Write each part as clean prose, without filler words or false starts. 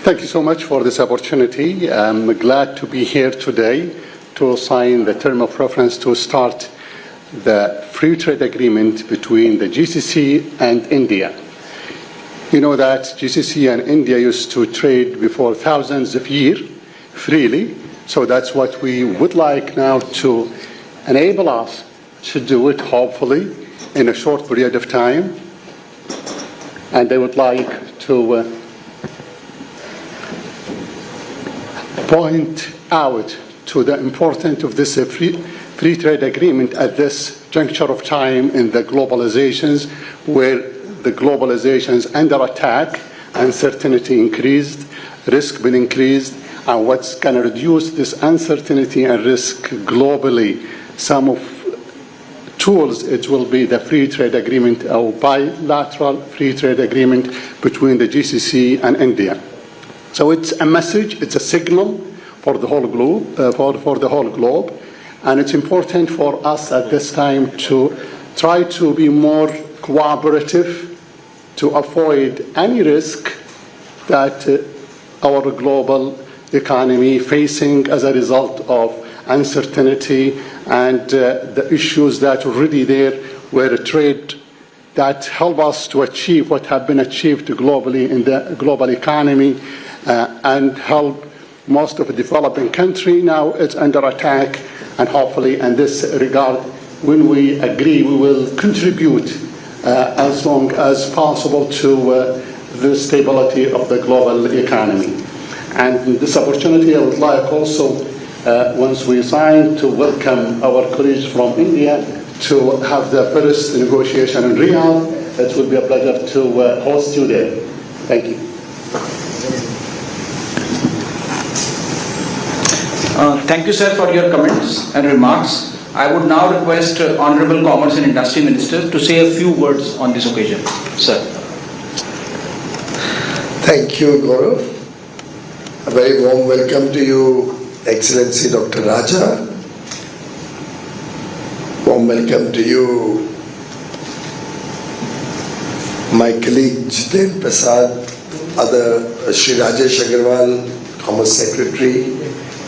Thank you so much for this opportunity. I'm glad to be here today to sign the term of reference to start the free trade agreement between the GCC and India. You know that GCC and India used to trade before thousands of years freely, so that's what we would like now to enable us to do it, hopefully, in a short period of time. And I would like to point out to the importance of this free trade agreement at this juncture of time in the globalizations, where the globalizations under attack, uncertainty increased, risk been increased, and what's going to reduce this uncertainty and risk globally, some of tools, it will be the free trade agreement or bilateral free trade agreement between the GCC and India. So it's a message, it's a signal for the whole globe, for the whole globe, and it's important for us at this time to try to be more cooperative to avoid any risk that our global economy facing as a result of uncertainty and the issues that are already there, where trade that help us to achieve what have been achieved globally in the global economy and help most of the developing country now it's under attack, and hopefully in this regard, when we agree, we will contribute as long as possible to the stability of the global economy. And this opportunity, I would like also, once we sign, to welcome our colleagues from India to have the first negotiation in Riyadh. It will be a pleasure to host you there. Thank you. Thank you, sir, for your comments and remarks. I would now request Honorable Commerce and Industry Minister to say a few words on this occasion. Sir. Thank you, Gaurav. A very warm welcome to you, Excellency Dr. Raja. Warm welcome to you, my colleague Jiten Prasad, other Shri Rajesh Agarwal, Commerce Secretary,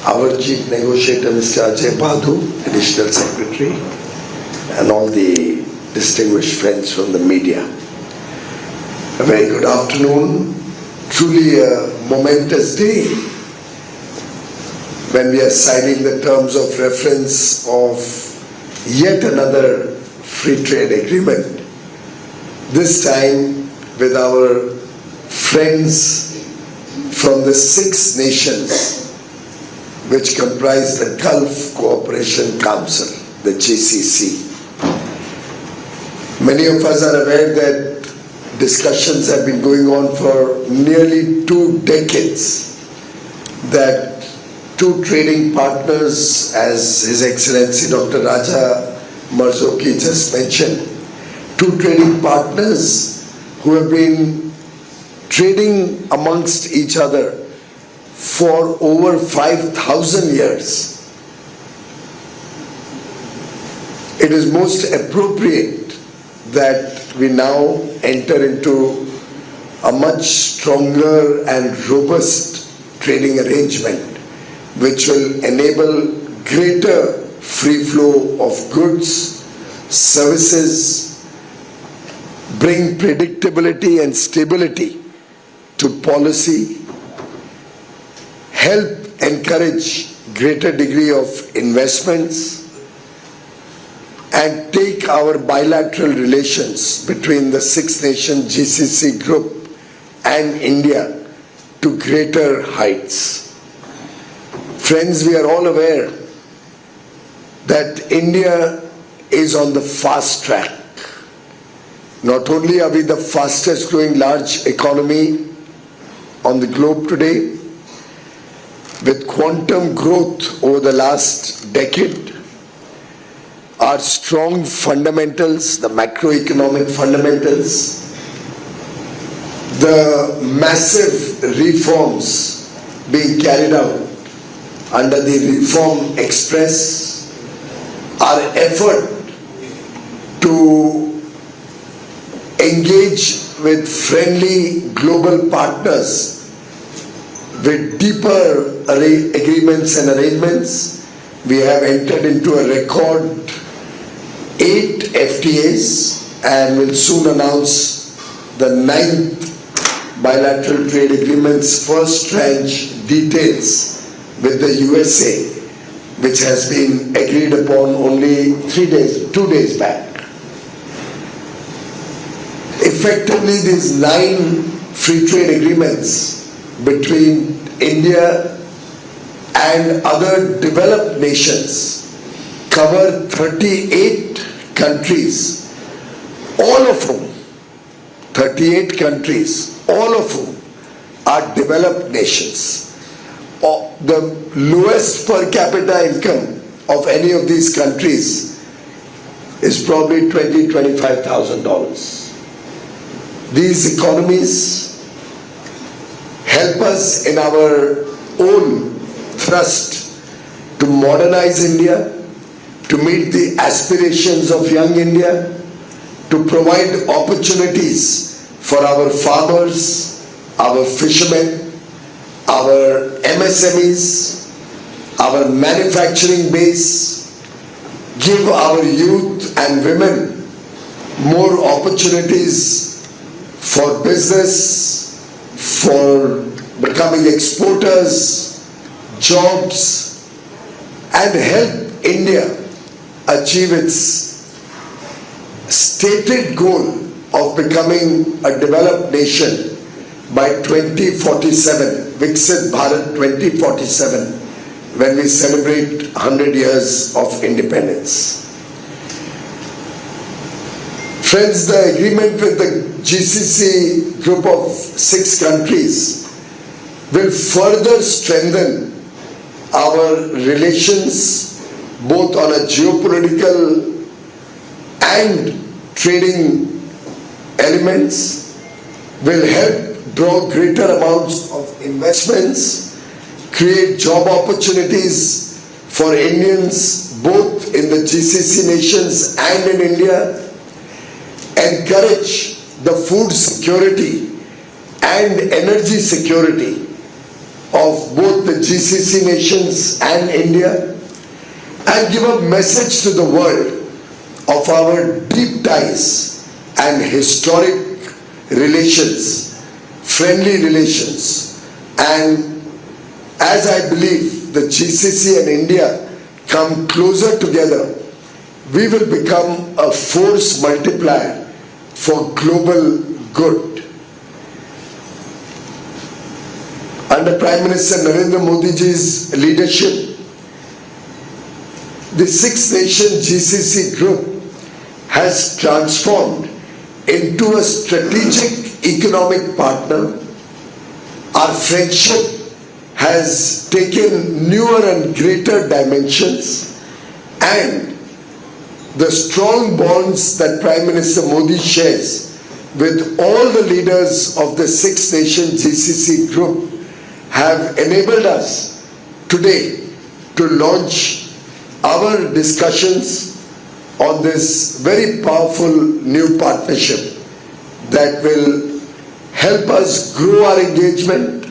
our Chief Negotiator, Mr. Ajay Badhu, Additional Secretary, and all the distinguished friends from the media. A very good afternoon. Truly a momentous day when we are signing the terms of reference of yet another free trade agreement, this time with our friends from the 6 nations which comprise the Gulf Cooperation Council, the GCC. Many of us are aware that discussions have been going on for nearly 2 decades, that 2 trading partners, as His Excellency Dr. Raja Marzoki just mentioned, 2 trading partners who have been trading amongst each other for over 5,000 years. It is most appropriate that we now enter into a much stronger and robust trading arrangement which will enable greater free flow of goods, services, bring predictability and stability to policy, help encourage greater degree of investments, and take our bilateral relations between the 6-nation GCC group and India to greater heights. Friends, we are all aware that India is on the fast track. Not only are we the fastest growing large economy on the globe today, with quantum growth over the last decade, our strong fundamentals, the macroeconomic fundamentals, the massive reforms being carried out under the Reform Express, our effort to engage with friendly global partners with deeper agreements and arrangements. We have entered into a record 8 FTAs and will soon announce the 9th bilateral trade agreement's first tranche details with the USA, which has been agreed upon only 2 days back. Effectively, these 9 free trade agreements between India and other developed nations cover 38 countries, all of whom, 38 countries, all of whom are developed nations. The lowest per capita income of any of these countries is probably $20,000-$25,000. These economies help us in our own thrust to modernize India, to meet the aspirations of young India, to provide opportunities for our farmers, our fishermen, our MSMEs, our manufacturing base, give our youth and women more opportunities for business, for becoming exporters, jobs, and help India achieve its stated goal of becoming a developed nation by 2047, Viksit Bharat 2047, when we celebrate 100 years of independence. Friends, the agreement with the GCC group of 6 countries will further strengthen our relations both on a geopolitical and trading elements, will help draw greater amounts of investments, create job opportunities for Indians both in the GCC nations and in India, encourage the food security and energy security of both the GCC nations and India, and give a message to the world of our deep ties and historic relations, friendly relations. And as I believe the GCC and India come closer together, we will become a force multiplier for global good. Under Prime Minister Narendra Modi ji's leadership, the 6-nation GCC group has transformed into a strategic economic partner. Our friendship has taken newer and greater dimensions, and the strong bonds that Prime Minister Modi shares with all the leaders of the 6-nation GCC group have enabled us today to launch our discussions on this very powerful new partnership that will help us grow our engagement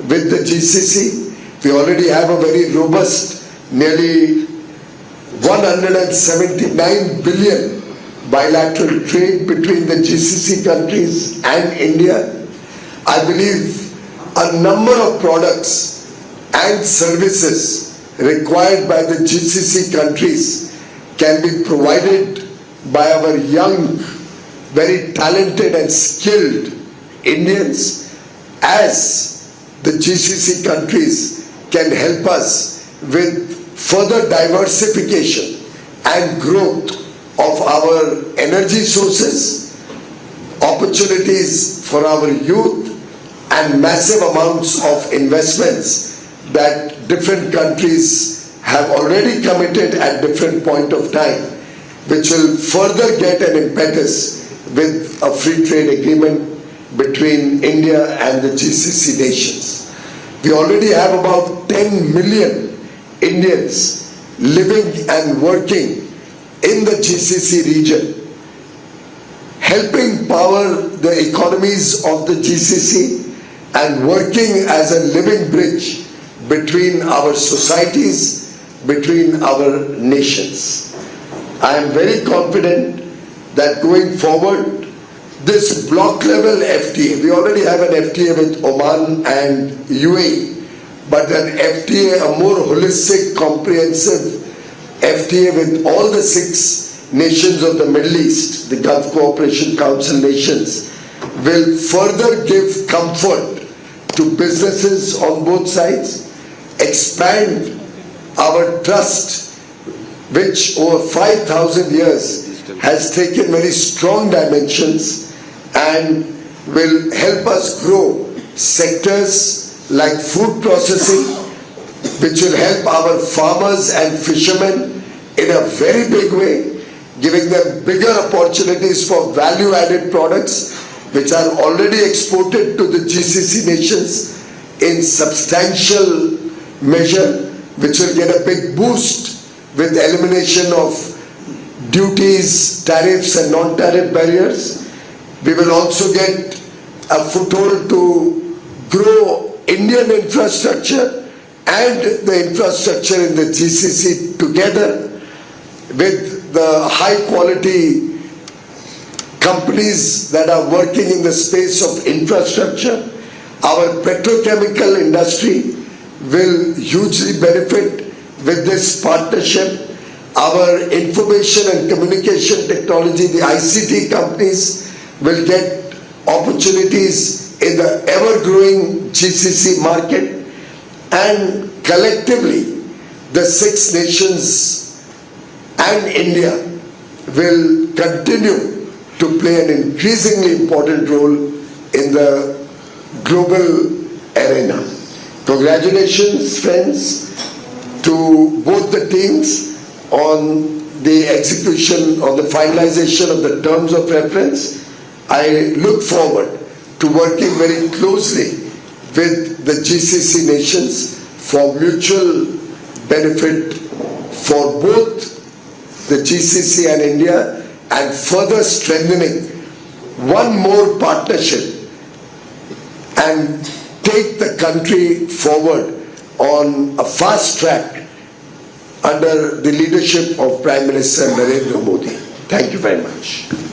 with the GCC. We already have a very robust, nearly 179 billion bilateral trade between the GCC countries and India. I believe a number of products and services required by the GCC countries can be provided by our young, very talented and skilled Indians, as the GCC countries can help us with further diversification and growth of our energy sources, opportunities for our youth, and massive amounts of investments that different countries have already committed at different point of time, which will further get an impetus with a free trade agreement between India and the GCC nations. We already have about 10 million Indians living and working in the GCC region, helping power the economies of the GCC and working as a living bridge between our societies, between our nations. I am very confident that going forward, this block level FTA, we already have an FTA with Oman and UAE, but an FTA, a more holistic, comprehensive FTA with all the 6 nations of the Middle East, the Gulf Cooperation Council nations, will further give comfort to businesses on both sides, expand our trust, which over 5,000 years has taken very strong dimensions and will help us grow sectors like food processing, which will help our farmers and fishermen in a very big way, giving them bigger opportunities for value-added products, which are already exported to the GCC nations in substantial measure, which will get a big boost with elimination of duties, tariffs and non-tariff barriers. We will also get a foothold to grow Indian infrastructure and the infrastructure in the GCC together with the high quality companies that are working in the space of infrastructure. Our petrochemical industry will hugely benefit with this partnership. Our information and communication technology, the ICT companies, will get opportunities in the ever-growing GCC market, and collectively the 6 nations and India will continue to play an increasingly important role in the global arena. Congratulations, friends, to both the teams on the execution, on the finalization of the terms of reference. I look forward to working very closely with the GCC nations for mutual benefit for both the GCC and India, and further strengthening one more partnership and take the country forward on a fast track under the leadership of Prime Minister Narendra Modi. Thank you very much.